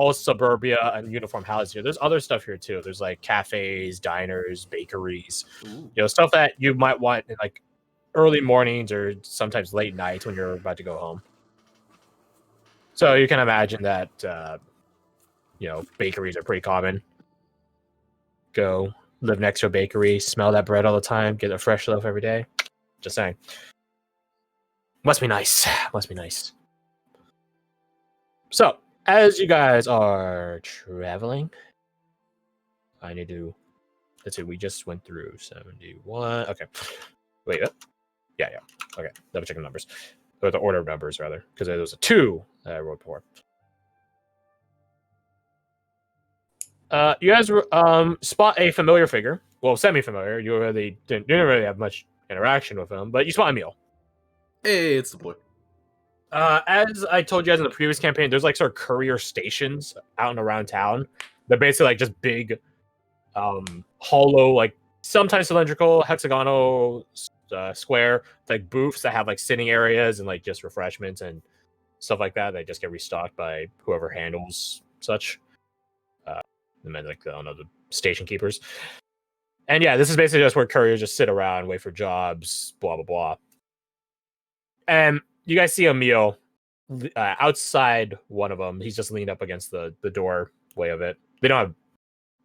all suburbia and uniform houses here. There's other stuff here too. There's like cafes, diners, bakeries, stuff that you might want in like early mornings or sometimes late nights when you're about to go home. So you can imagine that, bakeries are pretty common. Go live next to a bakery, smell that bread all the time, get a fresh loaf every day. Just saying. Must be nice. Must be nice. So, as you guys are traveling, I need to... Let's see, we just went through 71. Okay. Wait, yeah. Okay, double checking numbers. Or the order of numbers, rather, because there was a 2 that I wrote before. You guys spot a familiar figure. Well, semi-familiar. You really didn't really have much interaction with him, but you spot Emil. Hey, it's the boy. As I told you guys in the previous campaign, there's like sort of courier stations out and around town. They're basically like just big, hollow, like sometimes cylindrical, hexagonal, square, like booths that have like sitting areas and like just refreshments and stuff like that. They just get restocked by whoever handles such. And then like the station keepers. And yeah, this is basically just where couriers just sit around, wait for jobs, blah blah blah. And you guys see Emil outside one of them. He's just leaned up against the doorway of it. They don't have,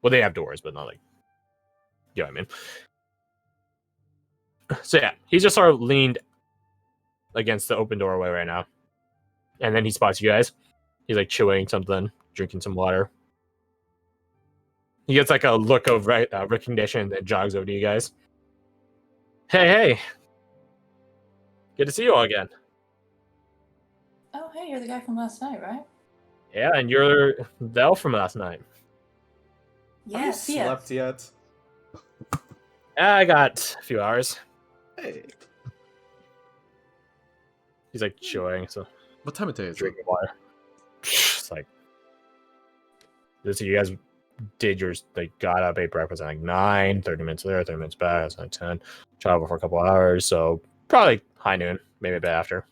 well, they have doors, but not like, you know what I mean. So yeah, he's just sort of leaned against the open doorway right now. And then he spots you guys. He's like chewing something, drinking some water. He gets like a look of recognition that jogs over to you guys. Hey. Good to see you all again. Oh, hey, you're the guy from last night, right? Yeah, and you're the elf from last night. Yes, Have you slept yet? I got a few hours. Hey. He's like chewing, so What time of day is it? drinking water. It's like, this you guys did yours, like got up, ate breakfast at like 9, 30 minutes there, 30 minutes back, it's like 10. Travel for a couple hours, so probably high noon, maybe a bit after.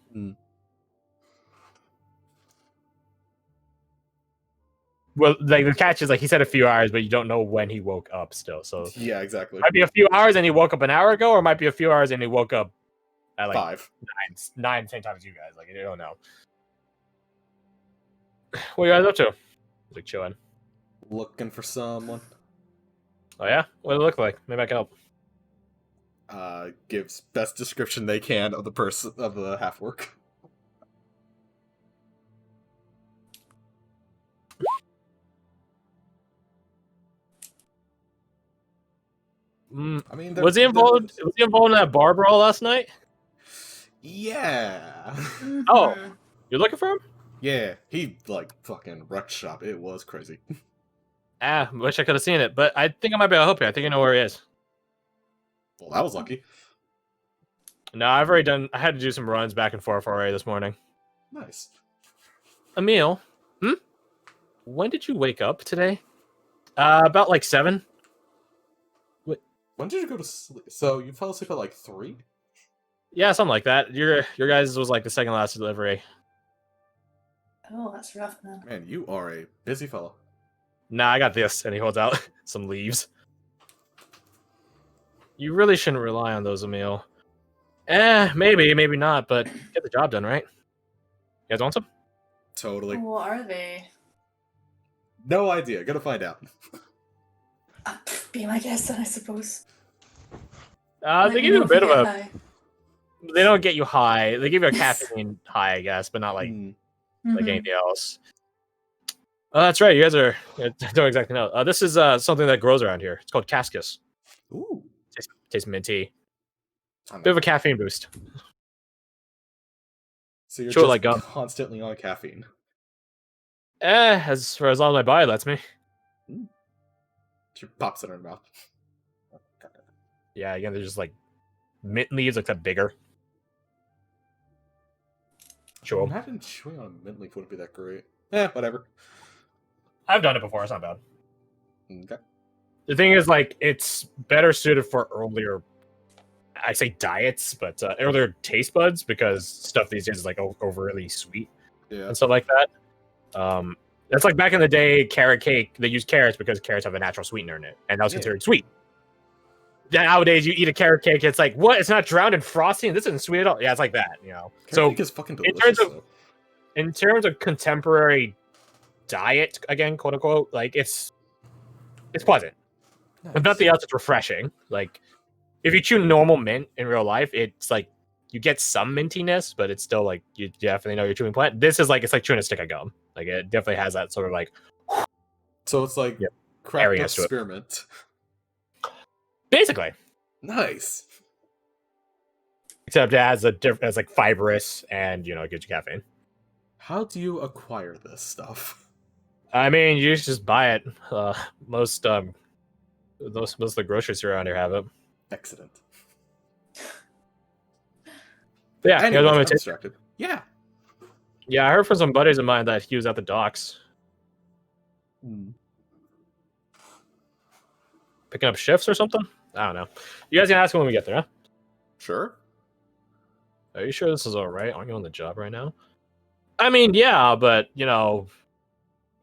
Well, like the catch is like he said a few hours, but you don't know when he woke up still. So yeah, exactly. Might be a few hours and he woke up an hour ago, or it might be a few hours and he woke up at like 5. nine, same time as you guys. Like you don't know. What are you guys up to? He's like chilling. Looking for someone. Oh yeah? What does it look like? Maybe I can help. Gives best description they can of the person of the half work. I mean, was he involved in that bar brawl last night? Yeah. Oh, you're looking for him? Yeah, he like fucking wrecked shop. It was crazy. Wish I could have seen it, but I think I might be able to help you. I think I know where he is. Well, that was lucky. No, I've already done. I had to do some runs back and forth already this morning. Nice. Emil, when did you wake up today? About like 7. When did you go to sleep? So you fell asleep at like 3? Yeah, something like that. Your guys was like the second last delivery. Oh, that's rough, man. Man, you are a busy fellow. Nah, I got this. And he holds out some leaves. You really shouldn't rely on those, Emil. Maybe not, but get the job done, right? You guys want some? Totally. What are they? No idea. Gotta find out. Be my guest, then, I suppose. They give you a bit of a... They don't get you high. They give you a caffeine high, I guess, but not like anything else. Oh, that's right. You guys don't exactly know. This is something that grows around here. It's called cascus. Ooh. Tastes minty. Bit of a caffeine boost. So you're Sure, just like gum. constantly on caffeine. As long as my body lets me. She pops it in her mouth. Yeah, again, they're just like mint leaves, except bigger. Sure. Imagine chewing on a mint leaf wouldn't be that great. Whatever. I've done it before. It's not bad. Okay. The thing is, like, it's better suited for earlier, I say diets, but earlier taste buds, because stuff these days is like overly sweet and stuff like that. That's like back in the day, carrot cake. They used carrots because carrots have a natural sweetener in it, and that was considered sweet. Nowadays, you eat a carrot cake, it's like, what? It's not drowned in frosting. This isn't sweet at all. Yeah, it's like that, you know. Carrot cake is fucking delicious. In terms of contemporary diet, again, quote unquote, like it's pleasant. Nice. If nothing else, it's refreshing. Like if you chew normal mint in real life, it's like you get some mintiness, but it's still like you definitely know you're chewing plant. This is like it's like chewing a stick of gum. Like it definitely has that sort of like. So it's like cracked up spearmint. Basically. Nice. Except it has as like fibrous and it gives you caffeine. How do you acquire this stuff? I mean, you just buy it. Most of the groceries around here have it. Excellent. But yeah, anyway, I'm distracted. Yeah. Yeah, I heard from some buddies of mine that he was at the docks. Picking up shifts or something? I don't know. You guys can ask him when we get there, huh? Sure. Are you sure this is alright? Aren't you on the job right now? I mean, yeah, but,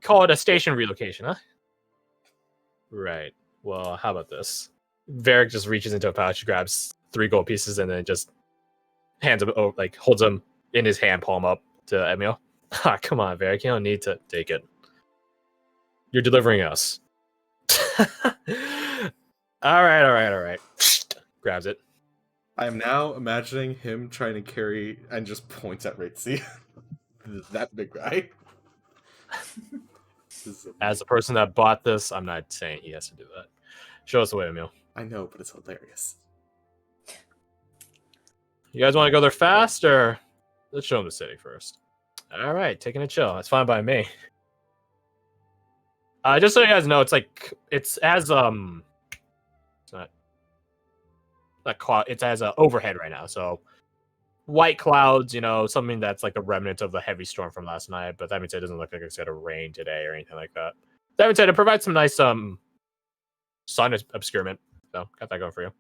call it a station relocation, huh? Right. Well, how about this? Varric just reaches into a pouch, grabs 3 gold pieces, and then just hands them, holds them in his hand palm up to Emil. Ah, come on, Varric, you don't need to take it. You're delivering us. All right. Grabs it. I am now imagining him trying to carry and just points at Ratesy. That big guy. As the person that bought this, I'm not saying he has to do that. Show us the way, Emil. I know, but it's hilarious. You guys want to go there fast, or let's show him the city first? All right, taking a chill. That's fine by me. Just so you guys know, it's as it's as a overhead right now. So white clouds, something that's like the remnant of the heavy storm from last night. But that means it doesn't look like it's gonna rain today or anything like that. That being said, it provides some nice sun obscurement. So got that going for you.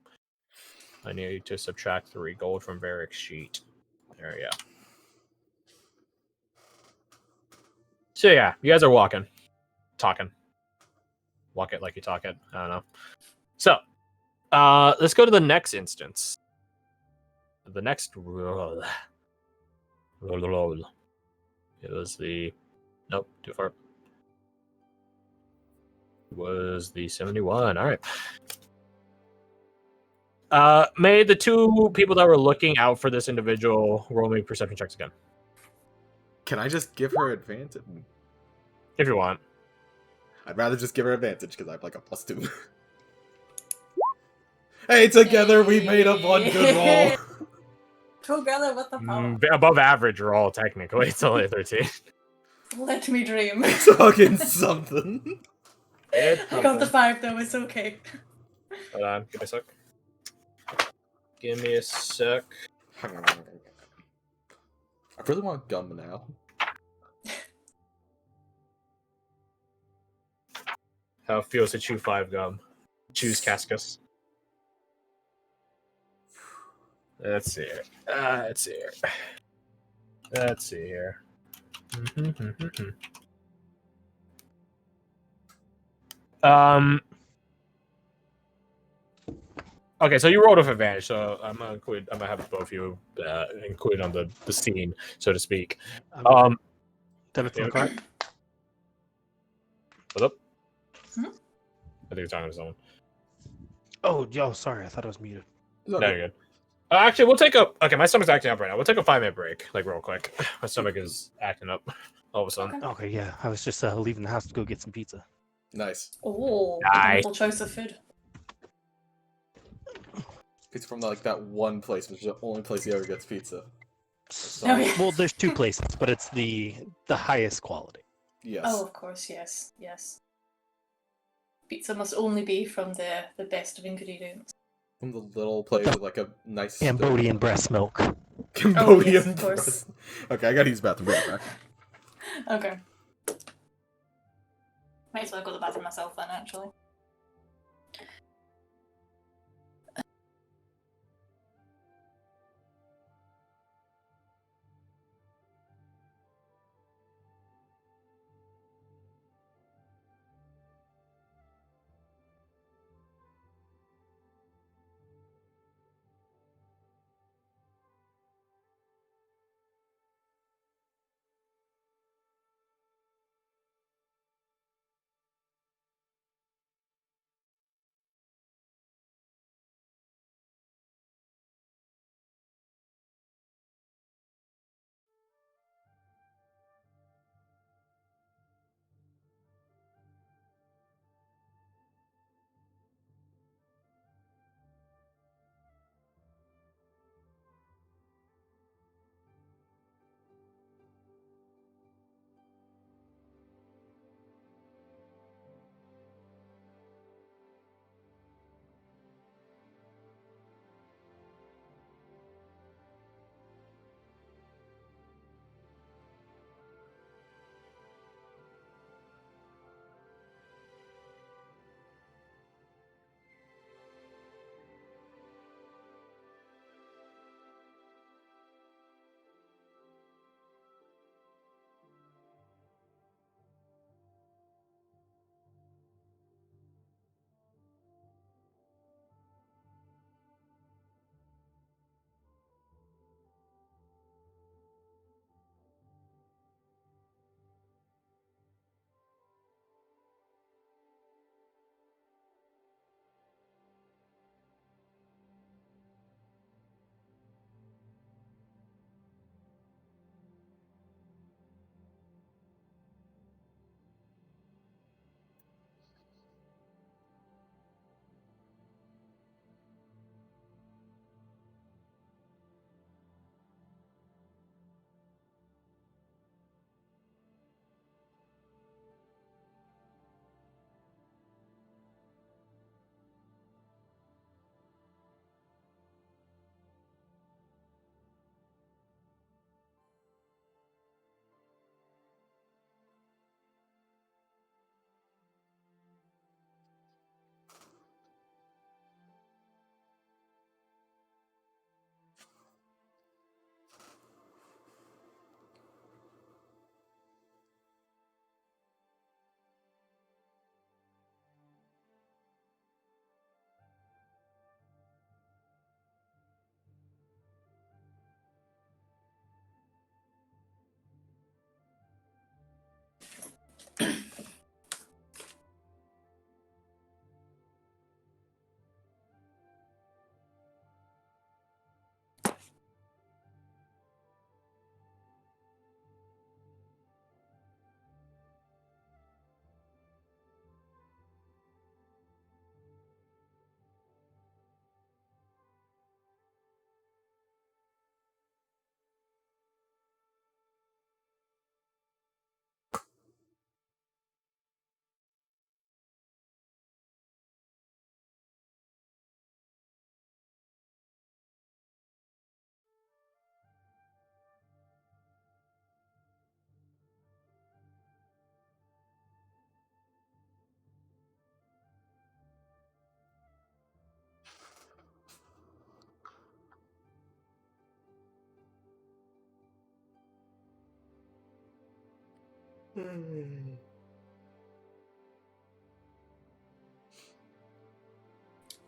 I need to subtract 3 gold from Varric's sheet. There we go. So yeah, you guys are talking. Walk it like you talk it. I don't know. So, let's go to the next instance. The next roll. It was the nope, too far. It was the 71. All right. May the 2 people that were looking out for this individual roll me perception checks again. Can I just give her advantage? If you want. I'd rather just give her advantage because I have like a +2. Hey, together we made a 1 good roll. Together with the power. Above average roll, technically. It's only a 13. Let me dream. Talking something. I got the 5 though, it's okay. Hold on, give me a sec. I really want gum now. How it feels to chew 5 gum. Choose Cascus. Let's see here. Let's see here. Okay, so you rolled with advantage, so I'm gonna have both of you included on the scene, so to speak. What's up? Hmm? I think you're talking to someone. Oh, yo, sorry, I thought I was muted. No, you're good. Actually, we'll take a... Okay, my stomach's acting up right now. We'll take a 5-minute break, real quick. My stomach is acting up all of a sudden. Okay, yeah, I was just leaving the house to go get some pizza. Nice. Oh, Nice. wonderful choice of food. Pizza from that one place, which is the only place he ever gets pizza. Oh, yeah. Well, there's 2 places, but it's the highest quality. Yes. Oh, of course, yes. Pizza must only be from the best of ingredients. From the little place with a nice Cambodian breast milk. Cambodian yes, of course. Okay, I gotta use the bathroom right back. Okay. Might as well go to the bathroom myself then, actually.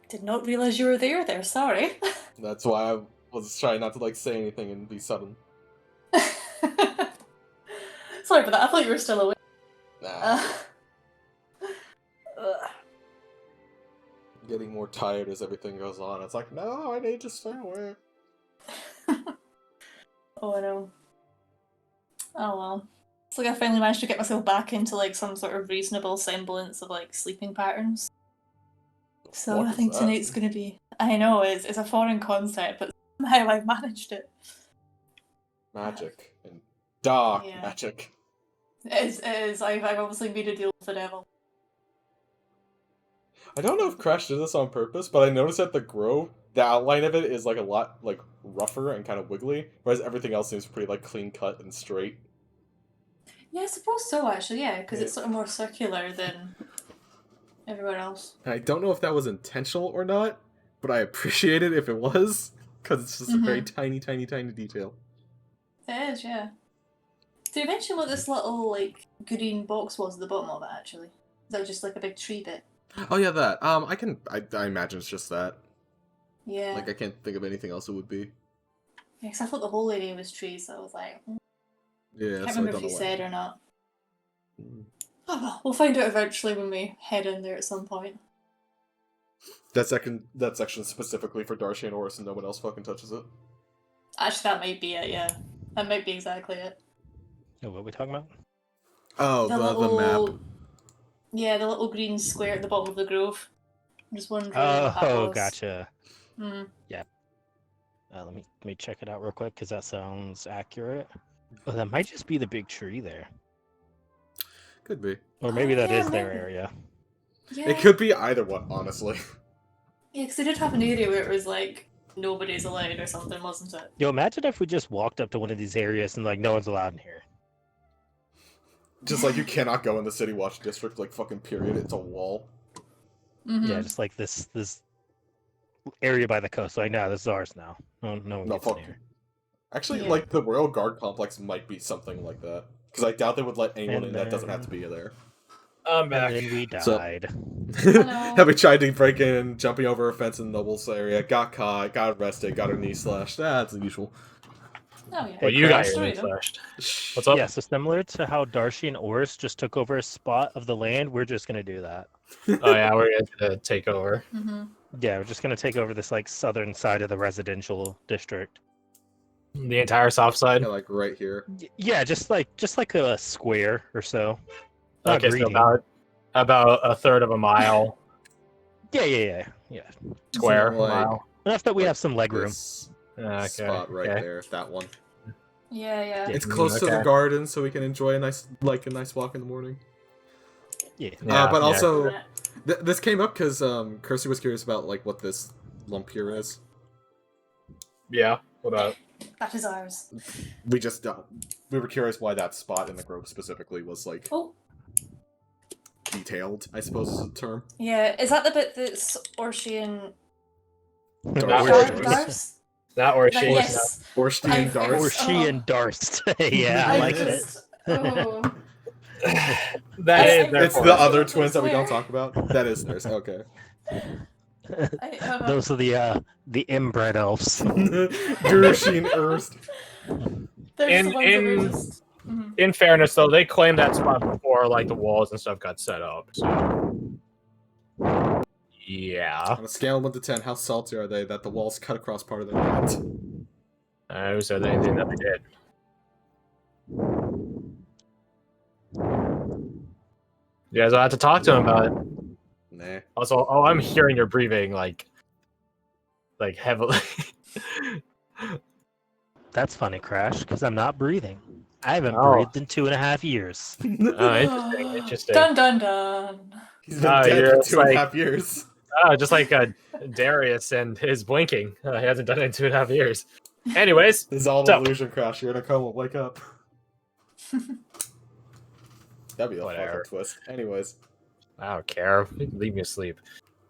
Did not realize you were there, sorry. That's why I was trying not to like say anything and be sudden. Sorry about that, I thought you were still awake. Nah, Ugh. getting more tired as everything goes on. It's like, no, I need to stay awake. Oh, I know. Oh well. It's like I finally managed to get myself back into like some sort of reasonable semblance of like sleeping patterns. So What I is think that? tonight's gonna be. I know it's a foreign concept, but somehow I've managed it. Magic and dark Yeah. magic. It is. I've obviously made a deal with the devil. I don't know if Crash did this on purpose, but I noticed that the grove, the outline of it is like a lot like rougher and kind of wiggly, whereas everything else seems pretty like clean cut and straight. Yeah, I suppose so. Actually, yeah, because it's sort of more circular than everywhere else. I don't know if that was intentional or not, but I appreciate it if it was, because it's just a very tiny, tiny, tiny detail. It is, yeah. Did you mention what this little like green box was at the bottom of it? Actually, is that just like a big tree bit? Oh yeah, that. I imagine it's just that. Yeah. Like I can't think of anything else it would be. Yeah, because I thought the whole area was trees, so I was like, Yeah, can't so I remember don't if you know said or not. Mm. Oh well, we'll find out eventually when we head in there at some point. That section specifically for Darcy and Oris, and no one else fucking touches it. Actually, that might be it. Yeah, that might be exactly it. Oh, what are we talking about? Oh, the map. Yeah, the little green square at the bottom of the grove. I'm just wondering what that Oh, was. gotcha. Hmm. Let me check it out real quick because that sounds accurate. Oh, that might just be the big tree there, Could be. or maybe Oh, that yeah, is their maybe. area. Yeah. It could be either one, honestly. Yeah, because they did have an area where it was like nobody's allowed or something, wasn't it? Yo, imagine if we just walked up to one of these areas and like no one's allowed in here. Just like you cannot go in the City Watch District, like fucking period. It's a wall. Mm-hmm. Yeah, just like this area by the coast. Like, no, this is ours now. No one No, gets fuck. in here. Actually, Yeah. like the Royal Guard complex might be something like that, because I doubt they would let anyone And in that doesn't have then- to be there. I'm And back. then we So- died. Hello. Having tried to break in, jumping over a fence in the Nobles area, got caught, got arrested, got her knee slashed. That's the usual. Oh yeah. Well, you got Crash. your Story, name though. slashed. What's up? Yeah, so similar to how Darcy and Oris just took over a spot of the land, we're just gonna do that. Oh yeah, we're gonna take over. Mm-hmm. Yeah, we're just gonna take over this like southern side of the residential district. The entire south side. Yeah, like right here. Yeah, just like a square or so. Not Okay, greedy. so about a third of a mile Yeah. square So, like, mile. Enough that we Like have some leg room. This Okay. spot right okay. there, that one. Yeah. Yeah. It's close to the okay. garden, so we can enjoy a nice walk in the morning. Yeah. Yeah, But yeah. also, this came up because Kirsty was curious about like what this lump here is. Yeah. What about? That is ours. We just we were curious why that spot in the grove specifically was like Oh. detailed, I suppose is the term. Yeah. Is that the bit that's Orshian? Dark Dark- Dars? That or Like, she. yes. Orstein I- Darth. Or she and Darst. Yeah, I like it. just, Oh. That is their It's fault. the other twins that we Where? don't talk about. That is theirs. Okay. Those are the inbred elves. Gershine Erst. They're just the ones that were in- just Mhm. in fairness, though, they claimed that spot before like the walls and stuff got set up. So yeah, On a scale of 1 to 10, how salty are they that the walls cut across part of their land? who said anything that they did? You guys will have to talk to him about it. Nah. Also, I'm hearing you're breathing like heavily. That's funny, Crash, because I'm not breathing. I haven't Oh. breathed in 2.5 years. Oh, interesting. Dun dun dun. He's been dead you're for just 2.5 years. Oh, just like Darius and his blinking. He hasn't done it in 2.5 years. Anyways, This is all an So- illusion, Crash. You're in a coma. Wake up. That'd be a Whatever. fucking twist. Anyways. I don't care. Leave me asleep.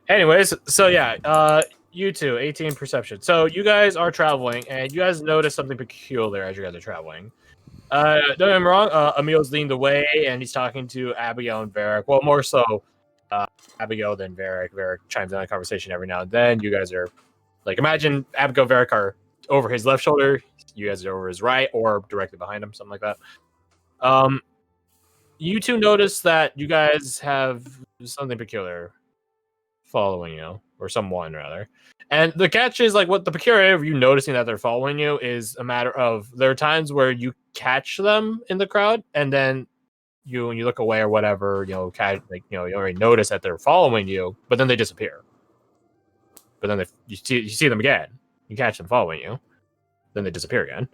Anyways, so yeah, you two, 18 perception. So you guys are traveling, and you guys notice something peculiar as you guys are traveling. Don't get me wrong, Emil's leaned away, and he's talking to Abigail and Varric. Well, more so Abigail than Varric. Varric chimes in on the conversation every now and then. You guys are, like, imagine Abigail and Varric are over his left shoulder, you guys are over his right, or directly behind him, something like that. You two notice that you guys have something peculiar following you, or someone rather. And the catch is, like, what the peculiarity of you noticing that they're following you is a matter of there are times where you catch them in the crowd, and then when you look away or whatever, you already notice that they're following you, but then they disappear. But then you see them again, you catch them following you, then they disappear again.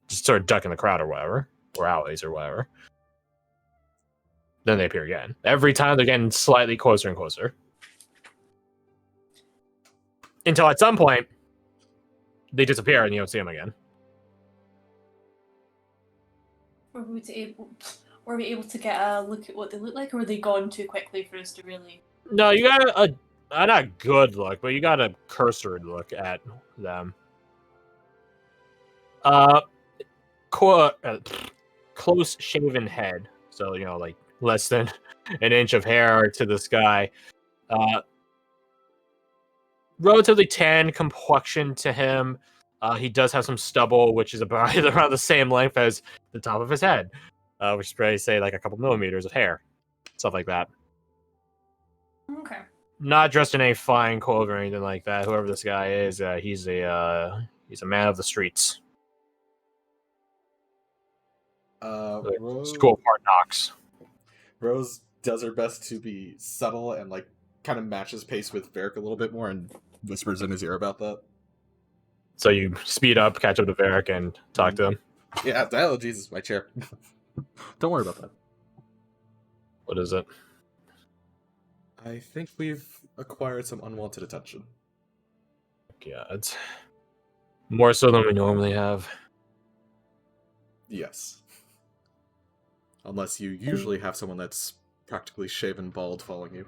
Just sort of duck in the crowd or whatever, or alleys or whatever. Then they appear again. Every time they're getting slightly closer and closer. Until at some point, they disappear and you don't see them again. Were we able to get a look at what they look like, or were they gone too quickly for us to really? No, you got a not a good look, but you got a cursory look at them. Close shaven head, so like less than an inch of hair to the sky. Relatively tan complexion to him. He does have some stubble, which is about around the same length as the top of his head, which is probably say like a couple millimeters of hair, stuff like that. Okay. Not dressed in any fine clothes or anything like that. Whoever this guy is, he's a man of the streets. School of hard knocks. Rose does her best to be subtle and like kind of matches pace with Varric a little bit more and whispers in his ear about that. So you speed up, catch up to Varric, and talk to him. Yeah, oh Jesus, my chair. Don't worry about that. What is it? I think we've acquired some unwanted attention. Yeah, it's more so than we normally have. Yes. Unless you usually have someone that's practically shaven bald following you.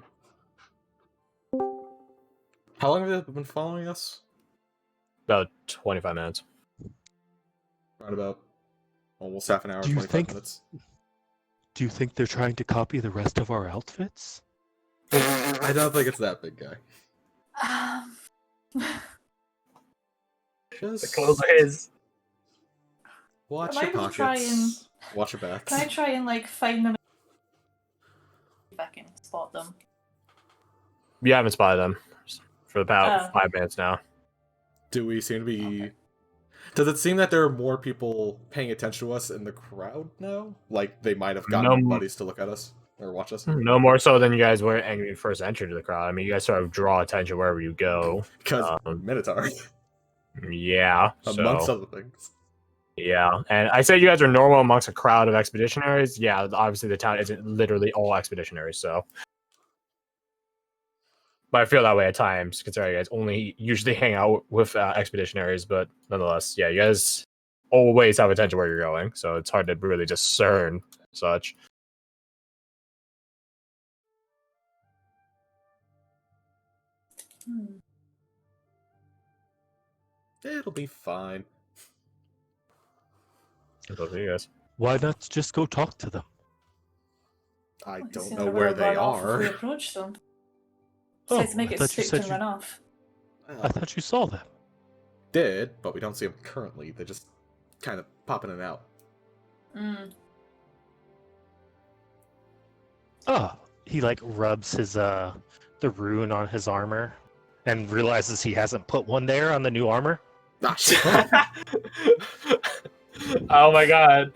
How long have they been following us? About 25 minutes. Around about almost half an hour, Do you 25 think- minutes. Do you think they're trying to copy the rest of our outfits? I don't think it's that big guy. The Just clothes are his. watch Am I your able to try pockets. Watch your backs. Can I try and like find them? If I can spot them. You haven't spotted them for about Oh. 5 minutes now. Do we seem to be... Okay. Does it seem that there are more people paying attention to us in the crowd now? Like, they might have gotten No. buddies to look at us? Or watch us? No more so than you guys were when you first entered the crowd. I mean, you guys sort of draw attention wherever you go. Because Minotaur, Yeah. amongst So, other things. yeah. And I said you guys are normal amongst a crowd of expeditionaries. Yeah, obviously the town isn't literally all expeditionaries, so. But I feel that way at times, considering you guys only usually hang out with expeditionaries. But nonetheless, yeah, you guys always have attention where you're going, so it's hard to really discern such. It'll be fine. It's up to you guys. Why not just go talk to them? I Well, don't he's know gonna where they run off if we are. approach them. Oh, Besides, make I it thought you spooked said and you run off. I thought you saw them. Did, but we don't see them currently. They just kind of pop in and out. Mm. Oh, he like rubs his the rune on his armor and realizes he hasn't put one there on the new armor. Ah, shit. Oh my god.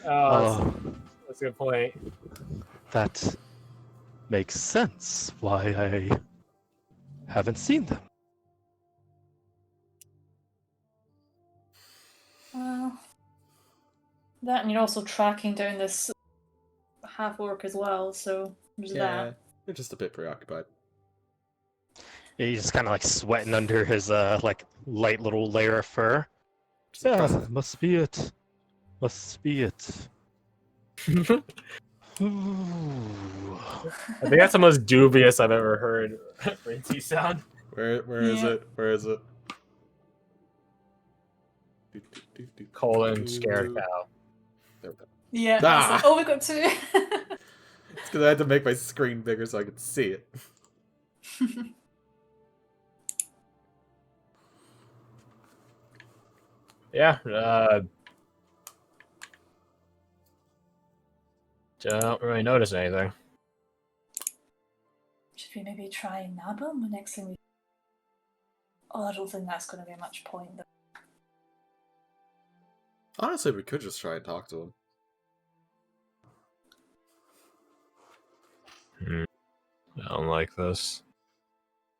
Oh, Oh, that's a good point. that makes sense. Why I haven't seen them. Well, that and you're also tracking down this half orc as well, so there's Yeah, that. you're just a bit preoccupied. He's just kind of like sweating under his like light little layer of fur. Just Yeah, impressive. must be it. Must be it. Ooh. I think that's the most dubious I've ever heard Rinty sound. Where is Yeah. it? Where is it? Colon scared cow. There we go. Yeah. Ah! Like, oh, we got two. It's because I had to make my screen bigger so I could see it. Yeah. Don't really notice anything. Should we maybe try and nab him the next thing we... Oh, I don't think that's going to be much point, though. Honestly, we could just try and talk to him. I don't like this.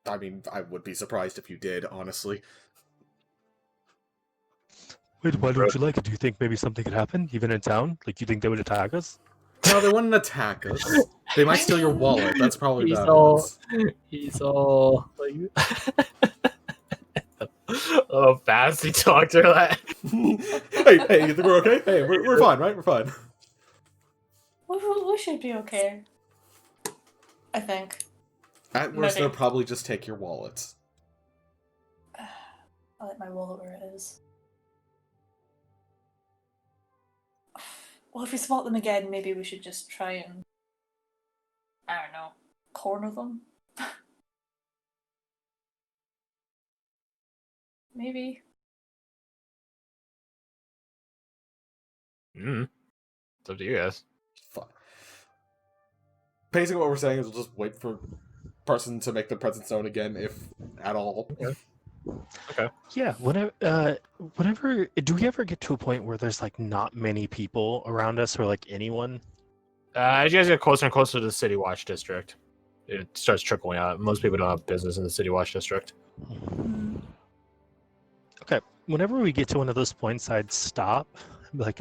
I mean, I would be surprised if you did, honestly. Wait, why don't you like it? Do you think maybe something could happen, even in town? Like, you think they would attack us? No, they wouldn't attack us. They might steal your wallet. That's probably He's about all- it. He's all like, oh, fast he talked to her that. Hey, you think we're okay? Hey, we're fine, right? We're fine. We should be okay. I think. At worst, Maybe. they'll probably just take your wallet. I like my wallet where it is. Well, if we spot them again, maybe we should just try and... I don't know. Corner them? Maybe. It's up to you guys. Fine. Basically, what we're saying is we'll just wait for person to make the presence known again, if at all. Okay. Yeah, whenever do we ever get to a point where there's like not many people around us or like anyone? As you guys get closer and closer to the City Watch District, it starts trickling out. Most people don't have business in the City Watch District. Okay, whenever we get to one of those points, I'd stop. I'd be like,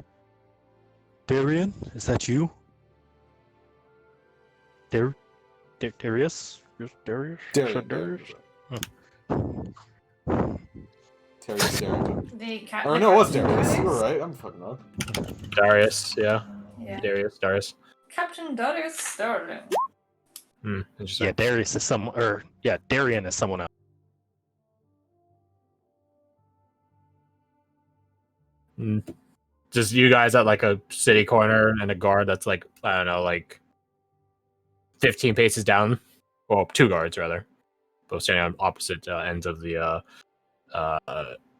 Darian, is that you? Darius? Darius? Darius. Terry's staring. The cat. Or no, it was Darius. You were right. I'm fucking wrong. Darius, yeah. Yeah. Darius. Captain Darius Sterling. Interesting. Yeah, Darius is someone, or yeah, Darian is someone else. Just you guys at like a city corner and a guard that's like, I don't know, like 15 paces down. Well, two guards rather, both standing on opposite ends of the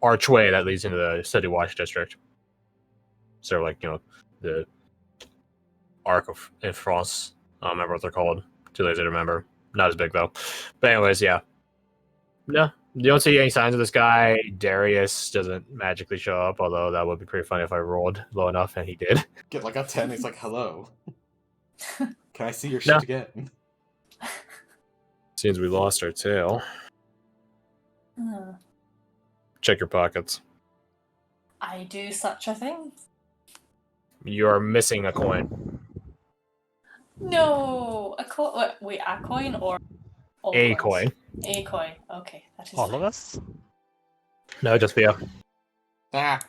archway that leads into the City Watch District. So like, the Arc of in France. I don't remember what they're called. Too lazy to remember. Not as big though. But anyways, yeah. No, you don't see any signs of this guy. Darius doesn't magically show up, although that would be pretty funny if I rolled low enough and he did. Get like a 10, he's like, hello. Can I see your No. shit again? Seems we lost our tail. Check your pockets. I do such a thing. You are missing a coin. No, a coin. Wait, a coin or all A coins? coin. A coin. Okay, that is All fine. of us? No, just for you. Ah,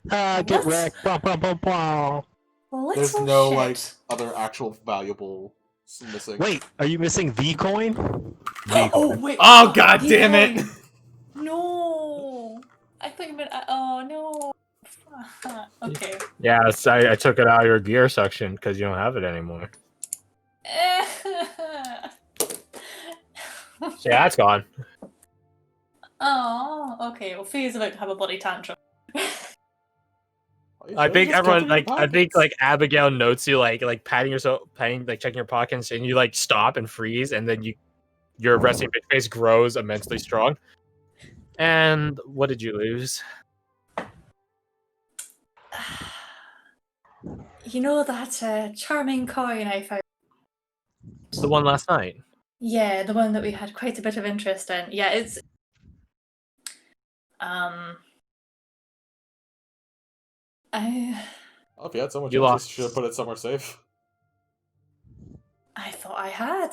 Get What? wrecked. Blah, blah, blah, blah. Well, let's there's go no shit. like other actual valuable missing. Wait, are you missing the coin? The Oh coin. wait. Oh god the damn it! coin. No. I thought you meant. Oh no. Okay. Yeah, I took it out of your gear section because you don't have it anymore. So yeah, that's gone. Oh, okay. Well, Fee's about to have a bloody tantrum. I think Just everyone cover your I think pockets. Abigail notes you patting yourself, like checking your pockets, and you stop and freeze, and then your resting bitch face grows immensely strong. And what did you lose? You know that charming coin I found? The one last night. Yeah, the one that we had quite a bit of interest in. Yeah, it's I Oh, if you had so much You interest, lost. you should have put it somewhere safe. thought I had.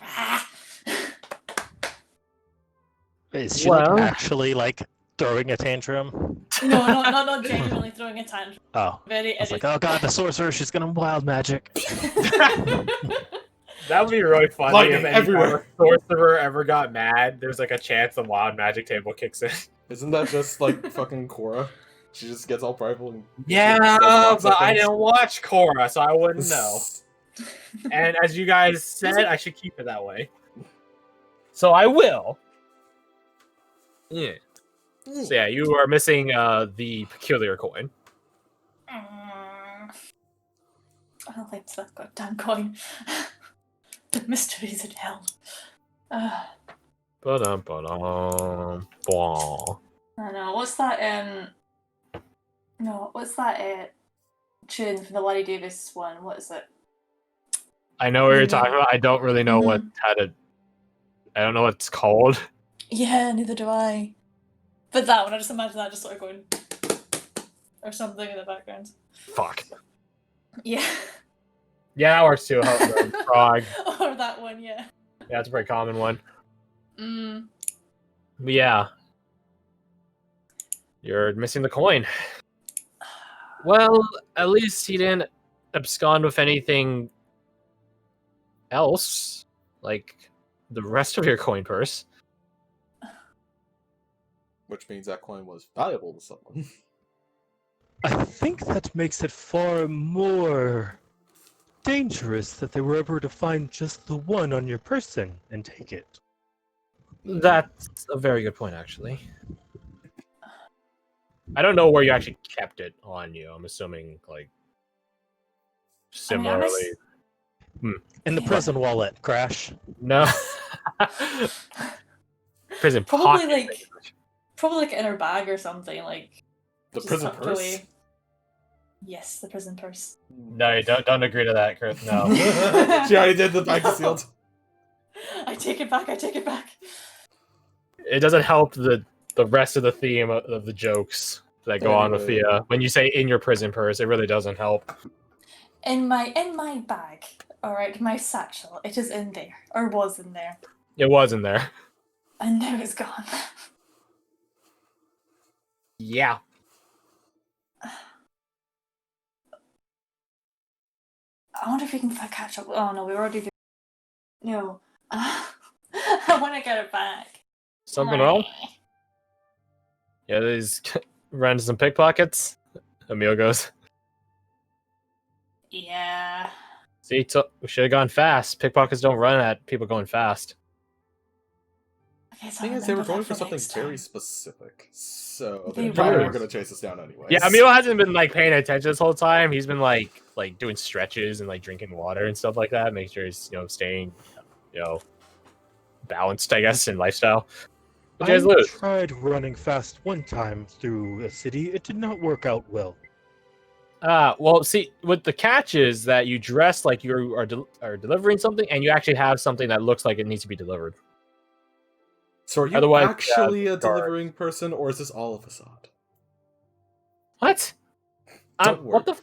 Ah. Is she Well- actually throwing a tantrum? No, not genuinely throwing a tantrum. Oh, Very I was like, oh god, the sorcerer, she's gonna wild magic. That would be really funny Lightning if any everywhere. sorcerer ever got mad. There's a chance the wild magic table kicks in. Isn't that just like fucking Korra? She just gets all prideful and Yeah, does rocks at but I things. didn't watch Korra, so I wouldn't know. And as you guys said, I should keep it that way. So I will. Yeah. So yeah, you are missing the peculiar coin. I don't think it's that goddamn coin. The mysteries in hell. Ba-dum-ba-dum. Blah. I know. What's that? No, what's that? Tune from the Larry Davis one. What is it? I know what you're talking about. I don't really know Mhm. I don't know what it's called. Yeah, neither do I. But that one, I just imagine that just sort of going or something in the background. Fuck. Yeah. Yeah, that works too. The frog. Or that one, yeah. Yeah, that's a very common one. Mm. But yeah. You're missing the coin. Well, at least he didn't abscond with anything else, like the rest of your coin purse. Which means that coin was valuable to someone. I think that makes it far more dangerous that they were able to find just the one on your person and take it. That's a very good point, actually. I don't know where you actually kept it on you. I'm assuming, similarly. In the Yeah. prison wallet, Crash. No. Prison Probably pocket. probably in her bag or something, The just prison tucked purse? away. Yes, the prison purse. No, you don't agree to that, Chris. No. She already did the bag sealed. I take it back, I take it back. It doesn't help the rest of the theme of the jokes that go on with Anyway. the when you say in your prison purse. It really doesn't help. In my bag, alright, my satchel, it is in there. Or was in there. It was in there. And now it's gone. Yeah. I wonder if we can catch up. Oh no, we already did. No. I want to get it back. Something wrong? Yeah, these ran into some pickpockets. Emil goes, Yeah. see, we should have gone fast. Pickpockets don't run at people going fast. Okay, so The thing I'll is, they were remember going that for something next very time. specific, so They they probably were. weren't going to chase us down anyway. Yeah, Emil hasn't been paying attention this whole time. He's been like doing stretches and drinking water and stuff like that. Make sure he's staying balanced, I guess, in lifestyle. But you guys I lose. tried running fast one time through a city. It did not work out well. Well, see, what the catch is that you dress like you are delivering something, and you actually have something that looks like it needs to be delivered. So are you Otherwise, actually a guard. delivering person, or is this all a facade? What? Don't What worry.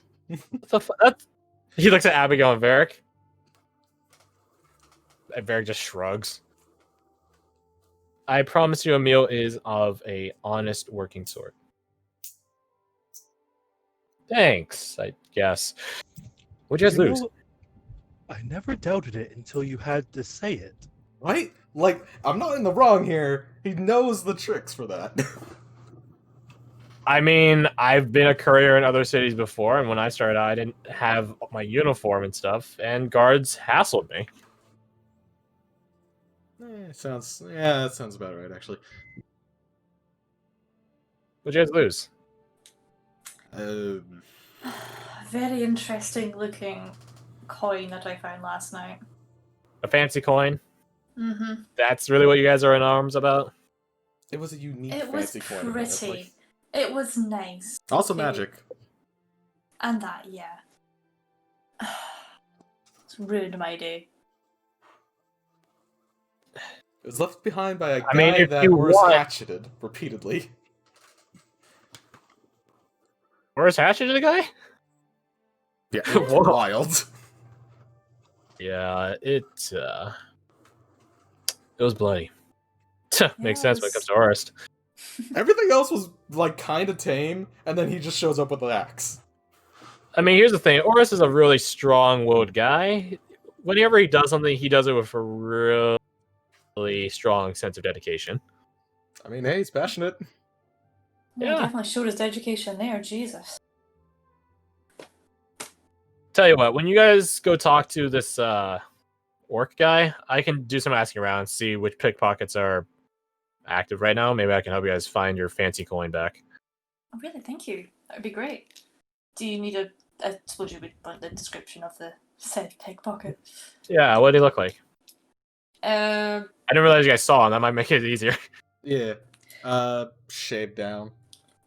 the that's... He looks at Abigail and Varric. And Varric just shrugs. I promise you, Emil is of a honest working sort. Thanks, I guess. What'd you guys lose? know, I never doubted it until you had to say it. Right? Like, I'm not in the wrong here. He knows the tricks for that. I mean, I've been a courier in other cities before, and when I started out, I didn't have my uniform and stuff, and guards hassled me. That sounds about right, actually. What'd you guys lose? Very interesting looking coin that I found last night. A fancy coin? Mm-hmm. That's really what you guys are in arms about? It was a unique It was fancy coin. pretty. It was nice. Also Okay. magic. And that, yeah. It's ruined my day. It was left behind by a guy if that you was want- hatcheted repeatedly. Where's Hatchet the guy? Yeah, Whoa. wild. Yeah, it was bloody. Makes sense when it comes to Orist. Everything else was like kind of tame, and then he just shows up with an axe. I mean, here's the thing. Orist is a really strong-willed guy. Whenever he does something, he does it with a really strong sense of dedication. I mean, hey, he's passionate. Yeah. Yeah. Definitely showed his education there, Jesus. Tell you what, when you guys go talk to this orc guy, I can do some asking around, see which pickpockets are active right now. Maybe I can help you guys find your fancy coin back. Oh, really? Thank you. That would be great. Do you need I suppose you would want the description of the said pickpocket. Yeah, what do they look like? Uh, I didn't realize you guys saw him. That might make it easier. Yeah. Shaved down.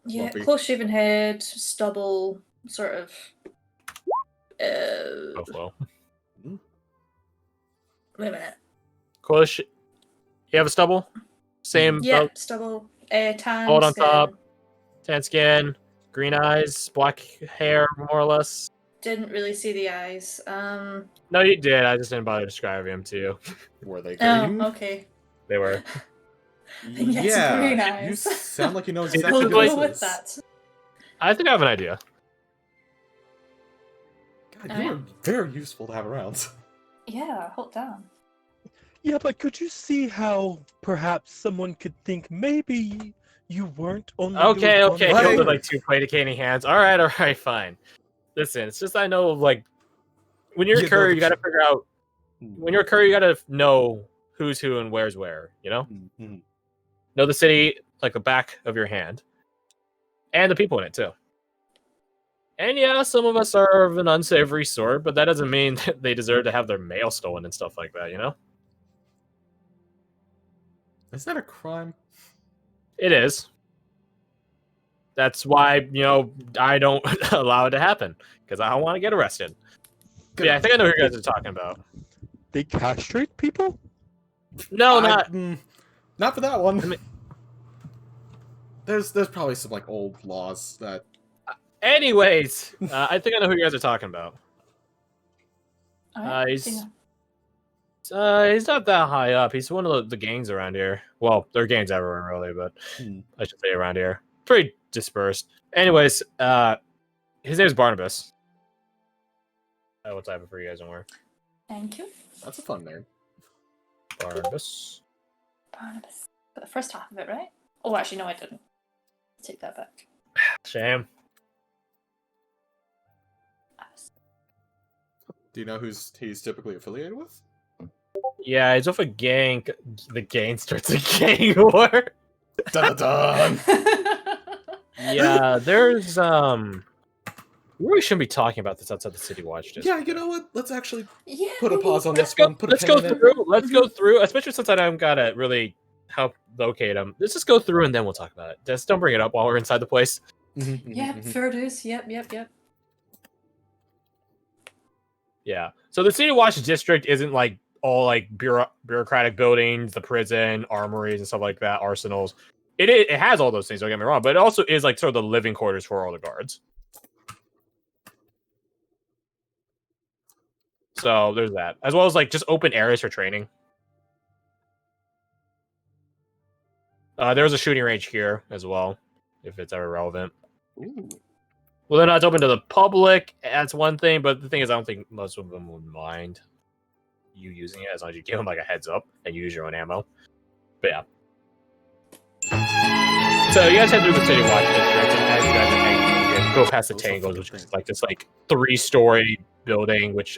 yeah, Lumpy. close shaven head, stubble, sort of. Oh, well. Wait a minute. Close. You have a stubble? Same Yeah, belt, stubble. Tan Hold on skin. top. tan skin, green eyes, black hair, more or less. Didn't really see the eyes. No, you did. I just didn't bother describing him to you. Were they Oh, green? okay. They were. Yes, Yeah. green You eyes. sound like you know We'll exactly We'll who like go this with is. that. I think I have an idea. God, you were very useful to have around. Yeah, hold down. Yeah, but could you see how perhaps someone could think maybe you weren't only Okay, your okay. one- He'll Right. do like two placating hands. All right, fine. Listen, it's just I know like when you're a You know courier, the you got to tr- figure out when you're a courier, you got to know who's who and where's where. You know, Mhm. know the city like the back of your hand, and the people in it too. And yeah, some of us are of an unsavory sort, but that doesn't mean that they deserve to have their mail stolen and stuff like that. You know, Is that a crime? it is. That's why I don't allow it to happen because I don't want to get arrested. But yeah, I think I know who you guys are talking about. They castrate people? No, not. Not for that one. I mean- There's probably some like old laws that. Anyways, I think I know who you guys are talking about. Alright, He's see he's not that high up. He's one of the gangs around here. Well, there are gangs everywhere, really, but I should say around here. Pretty dispersed. Anyways, his name is Barnabas. I will type it for you guys, don't worry. Thank you. That's a fun name. Barnabas. Barnabas. Got the first half of it, right? Oh, actually, no, I didn't. Take that back. Shame. Do you know who's he's typically affiliated with? Yeah, he's with a gang. The gang starts a gang war. Dun dun. Yeah, there's we really shouldn't be talking about this outside the city watch district. Yeah, you know what? Let's actually Yeah. put a pause on Let's this go. one. Put a Let's pin go in it. through. Let's go through. Especially since I don't gotta really help locate him. Let's just go through and then we'll talk about it. Just don't bring it up while we're inside the place. Yep, fair dues. Yep. Yeah. So the city watch district isn't like all like bureaucratic buildings, the prison, armories, and stuff like that, arsenals. It has all those things. Don't get me wrong, but it also is like sort of the living quarters for all the guards. So there's that, as well as like just open areas for training. There's a shooting range here as well, if it's ever relevant. Ooh. Well, they're not open to the public. That's one thing, but the thing is, I don't think most of them would mind you using it as long as you give them like a heads up and you use your own ammo. But yeah. So you guys head through the city watch district, and as you guys are exiting, you go past the Those are Tangles, fucking which is things. like this like 3-story building, which